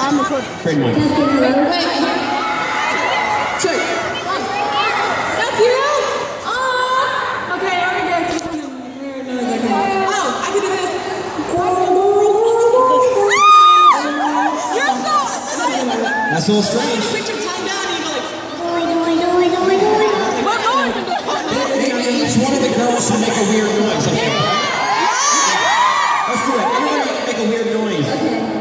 I'm recording. Great one. Wait. Check. That's you? Oh. Okay, let me guess. It's kind of weird noise. Oh, I can do this. You're so. That's a little strange. Put your tongue down and you go like. Each one of the girls should make a weird noise. Okay. Let's do it. Everybody make a weird noise. Okay.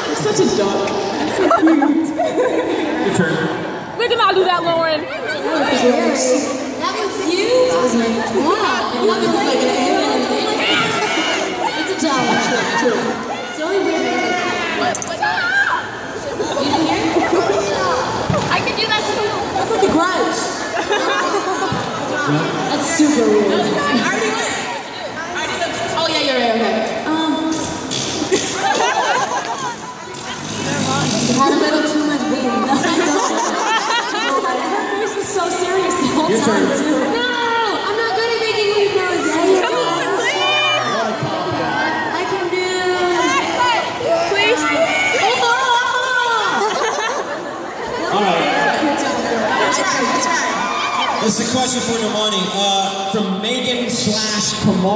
You're such a duck. Your turn. We cannot do that, Lauren. That was you? That was me. Wow. I love it like an alien. It's a challenge. True. It's the only weird thing. You didn't hear? I can do that too. That's like a grudge. That's super weird. I already went. Oh yeah, you're right. Okay. You had a little too much beer. Her voice is so serious the whole Your time turn. too. No, I'm not good at making weird noises. Come on, please. I can do. Please. All right. That's right. This is a question for Normani. From Megan/Kamal.